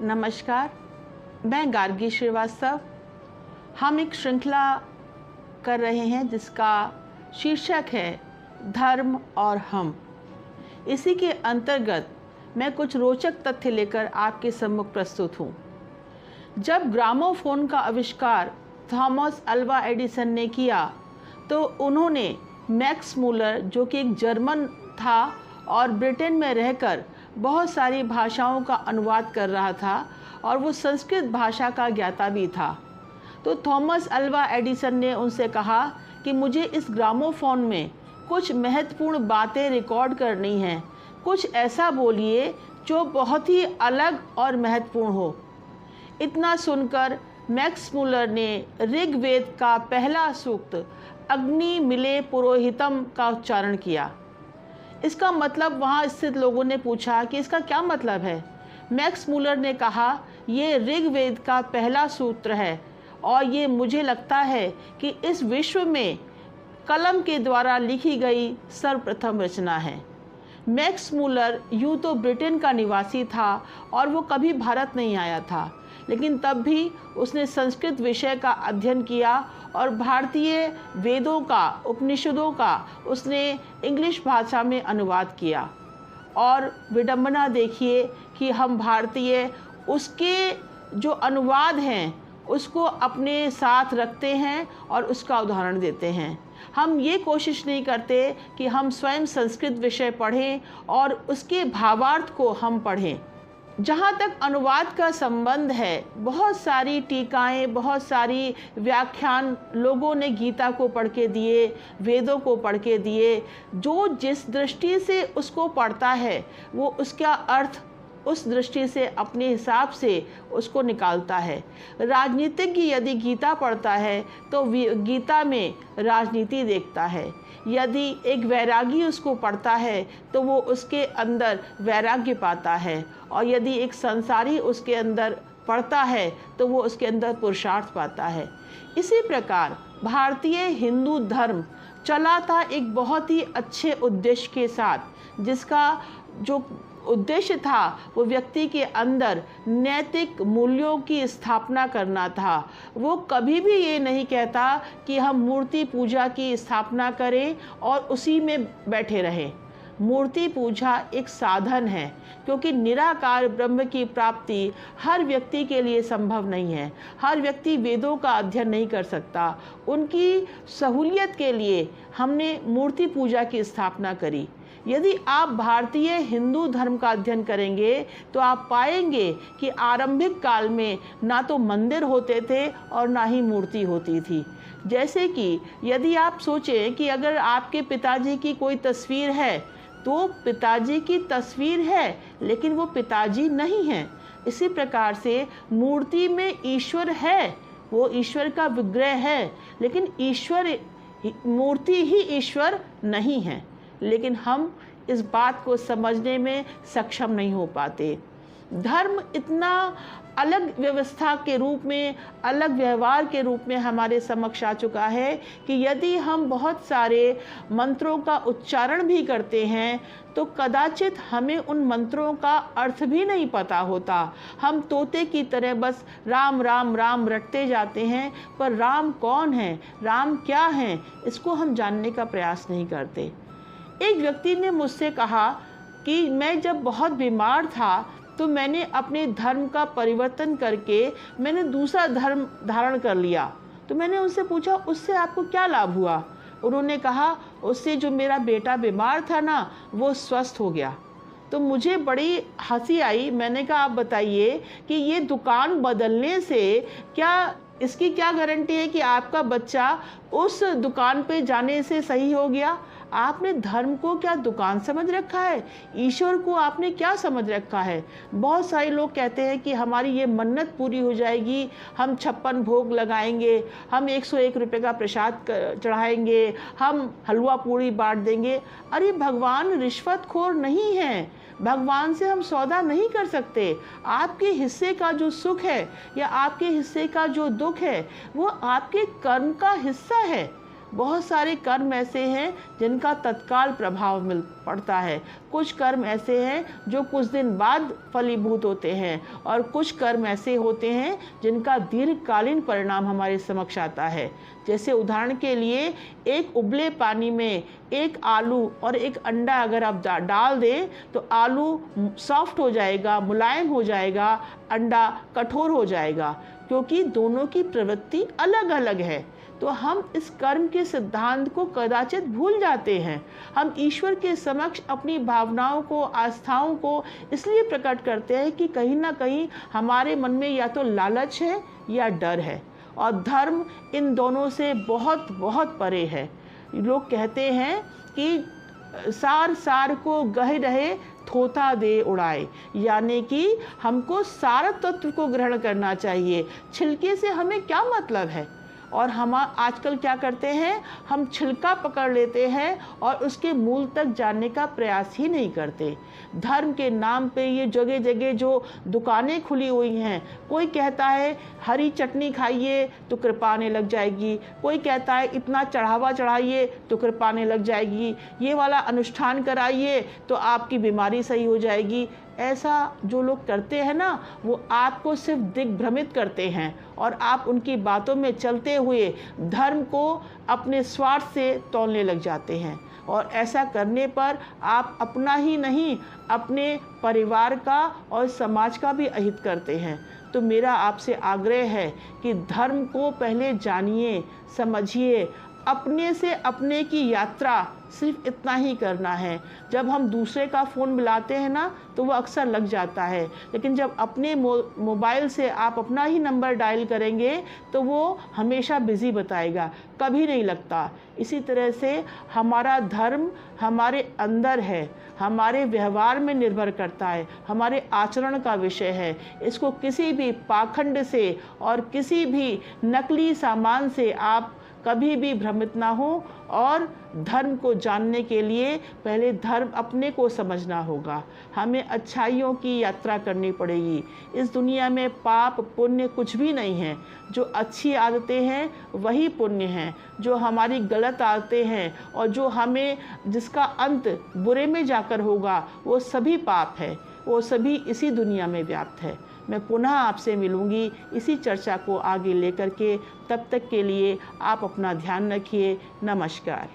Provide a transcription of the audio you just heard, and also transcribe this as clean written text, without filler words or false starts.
नमस्कार, मैं गार्गी श्रीवास्तव। हम एक श्रृंखला कर रहे हैं जिसका शीर्षक है धर्म और हम। इसी के अंतर्गत मैं कुछ रोचक तथ्य लेकर आपके सम्मुख प्रस्तुत हूँ। जब ग्रामोफोन का आविष्कार थॉमस अल्वा एडिसन ने किया तो उन्होंने मैक्स मूलर, जो कि एक जर्मन था और ब्रिटेन में रहकर बहुत सारी भाषाओं का अनुवाद कर रहा था और वो संस्कृत भाषा का ज्ञाता भी था, तो थॉमस अल्वा एडिसन ने उनसे कहा कि मुझे इस ग्रामोफोन में कुछ महत्वपूर्ण बातें रिकॉर्ड करनी हैं, कुछ ऐसा बोलिए जो बहुत ही अलग और महत्वपूर्ण हो। इतना सुनकर मैक्स मूलर ने ऋग्वेद का पहला सूक्त अग्नि मिले पुरोहितम का उच्चारण किया। इसका मतलब वहाँ स्थित लोगों ने पूछा कि इसका क्या मतलब है। मैक्स मूलर ने कहा, ये ऋग्वेद का पहला सूत्र है और ये मुझे लगता है कि इस विश्व में कलम के द्वारा लिखी गई सर्वप्रथम रचना है। मैक्स मूलर यूँ तो ब्रिटेन का निवासी था और वो कभी भारत नहीं आया था, लेकिन तब भी उसने संस्कृत विषय का अध्ययन किया और भारतीय वेदों का, उपनिषदों का उसने इंग्लिश भाषा में अनुवाद किया। और विडंबना देखिए कि हम भारतीय उसके जो अनुवाद हैं उसको अपने साथ रखते हैं और उसका उदाहरण देते हैं। हम ये कोशिश नहीं करते कि हम स्वयं संस्कृत विषय पढ़ें और उसके भावार्थ को हम पढ़ें। जहाँ तक अनुवाद का संबंध है, बहुत सारी टीकाएं, बहुत सारी व्याख्यान लोगों ने गीता को पढ़ के दिए, वेदों को पढ़ के दिए। जो जिस दृष्टि से उसको पढ़ता है वो उसका अर्थ उस दृष्टि से अपने हिसाब से उसको निकालता है। राजनीतिज्ञ यदि गीता पढ़ता है तो गीता में राजनीति देखता है। यदि एक वैरागी उसको पढ़ता है तो वो उसके अंदर वैराग्य पाता है, और यदि एक संसारी उसके अंदर पढ़ता है तो वो उसके अंदर पुरुषार्थ पाता है। इसी प्रकार भारतीय हिंदू धर्म चला था एक बहुत ही अच्छे उद्देश्य के साथ, जिसका जो उद्देश्य था वो व्यक्ति के अंदर नैतिक मूल्यों की स्थापना करना था। वो कभी भी ये नहीं कहता कि हम मूर्ति पूजा की स्थापना करें और उसी में बैठे रहें। मूर्ति पूजा एक साधन है, क्योंकि निराकार ब्रह्म की प्राप्ति हर व्यक्ति के लिए संभव नहीं है। हर व्यक्ति वेदों का अध्ययन नहीं कर सकता। उनकी सहूलियत के लिए हमने मूर्ति पूजा की स्थापना करी। यदि आप भारतीय हिंदू धर्म का अध्ययन करेंगे तो आप पाएंगे कि आरंभिक काल में ना तो मंदिर होते थे और ना ही मूर्ति होती थी। जैसे कि यदि आप सोचें कि अगर आपके पिताजी की कोई तस्वीर है तो पिताजी की तस्वीर है, लेकिन वो पिताजी नहीं है। इसी प्रकार से मूर्ति में ईश्वर है, वो ईश्वर का विग्रह है, लेकिन ईश्वर, मूर्ति ही ईश्वर नहीं है। लेकिन हम इस बात को समझने में सक्षम नहीं हो पाते। धर्म इतना अलग व्यवस्था के रूप में, अलग व्यवहार के रूप में हमारे समक्ष आ चुका है कि यदि हम बहुत सारे मंत्रों का उच्चारण भी करते हैं तो कदाचित हमें उन मंत्रों का अर्थ भी नहीं पता होता। हम तोते की तरह बस राम राम राम रटते जाते हैं, पर राम कौन है, राम क्या है, इसको हम जानने का प्रयास नहीं करते। एक व्यक्ति ने मुझसे कहा कि मैं जब बहुत बीमार था तो मैंने अपने धर्म का परिवर्तन करके मैंने दूसरा धर्म धारण कर लिया। तो मैंने उनसे पूछा, उससे आपको क्या लाभ हुआ? उन्होंने कहा, उससे जो मेरा बेटा बीमार था ना, वो स्वस्थ हो गया। तो मुझे बड़ी हंसी आई। मैंने कहा, आप बताइए कि ये दुकान बदलने से क्या, इसकी क्या गारंटी है कि आपका बच्चा उस दुकान पे जाने से सही हो गया? आपने धर्म को क्या दुकान समझ रखा है? ईश्वर को आपने क्या समझ रखा है? बहुत सारे लोग कहते हैं कि हमारी ये मन्नत पूरी हो जाएगी, हम 56 भोग लगाएंगे, हम 101 रुपये का प्रसाद चढ़ाएंगे, हम हलवा पूड़ी बांट देंगे। अरे भगवान रिश्वतखोर नहीं है, भगवान से हम सौदा नहीं कर सकते। आपके हिस्से का जो सुख है या आपके हिस्से का जो दुख है वो आपके कर्म का हिस्सा है। बहुत सारे कर्म ऐसे हैं जिनका तत्काल प्रभाव मिल पड़ता है, कुछ कर्म ऐसे हैं जो कुछ दिन बाद फलीभूत होते हैं, और कुछ कर्म ऐसे होते हैं जिनका दीर्घकालीन परिणाम हमारे समक्ष आता है। जैसे उदाहरण के लिए, एक उबले पानी में एक आलू और एक अंडा अगर आप डाल दें तो आलू सॉफ्ट हो जाएगा, मुलायम हो जाएगा, अंडा कठोर हो जाएगा, क्योंकि दोनों की प्रवृत्ति अलग अलग है। तो हम इस कर्म के सिद्धांत को कदाचित भूल जाते हैं। हम ईश्वर के समक्ष अपनी भावनाओं को, आस्थाओं को इसलिए प्रकट करते हैं कि कहीं ना कहीं हमारे मन में या तो लालच है या डर है, और धर्म इन दोनों से बहुत बहुत परे है। लोग कहते हैं कि सार सार को गह रहे थोथा दे उड़ाए, यानी कि हमको सार तत्व को ग्रहण करना चाहिए, छिलके से हमें क्या मतलब है। और हम आजकल क्या करते हैं, हम छिलका पकड़ लेते हैं और उसके मूल तक जानने का प्रयास ही नहीं करते। धर्म के नाम पे ये जगह जगह जो दुकानें खुली हुई हैं, कोई कहता है हरी चटनी खाइए तो कृपा आने लग जाएगी, कोई कहता है इतना चढ़ावा चढ़ाइए तो कृपा आने लग जाएगी, ये वाला अनुष्ठान कराइए तो आपकी बीमारी सही हो जाएगी। ऐसा जो लोग करते हैं ना, वो आपको सिर्फ दिग्भ्रमित करते हैं, और आप उनकी बातों में चलते हुए धर्म को अपने स्वार्थ से तौलने लग जाते हैं। और ऐसा करने पर आप अपना ही नहीं, अपने परिवार का और समाज का भी अहित करते हैं। तो मेरा आपसे आग्रह है कि धर्म को पहले जानिए, समझिए, अपने से अपने की यात्रा सिर्फ इतना ही करना है। जब हम दूसरे का फ़ोन मिलाते हैं ना तो वो अक्सर लग जाता है, लेकिन जब अपने मोबाइल से आप अपना ही नंबर डायल करेंगे तो वो हमेशा बिज़ी बताएगा, कभी नहीं लगता। इसी तरह से हमारा धर्म हमारे अंदर है, हमारे व्यवहार में निर्भर करता है, हमारे आचरण का विषय है। इसको किसी भी पाखंड से और किसी भी नकली सामान से आप कभी भी भ्रमित ना हो, और धर्म को जानने के लिए पहले धर्म अपने को समझना होगा। हमें अच्छाइयों की यात्रा करनी पड़ेगी। इस दुनिया में पाप पुण्य कुछ भी नहीं है। जो अच्छी आदतें हैं वही पुण्य हैं, जो हमारी गलत आदतें हैं और जो हमें जिसका अंत बुरे में जाकर होगा वो सभी पाप है, वो सभी इसी दुनिया में व्याप्त है। मैं पुनः आपसे मिलूंगी इसी चर्चा को आगे लेकर के। तब तक के लिए आप अपना ध्यान रखिए। नमस्कार।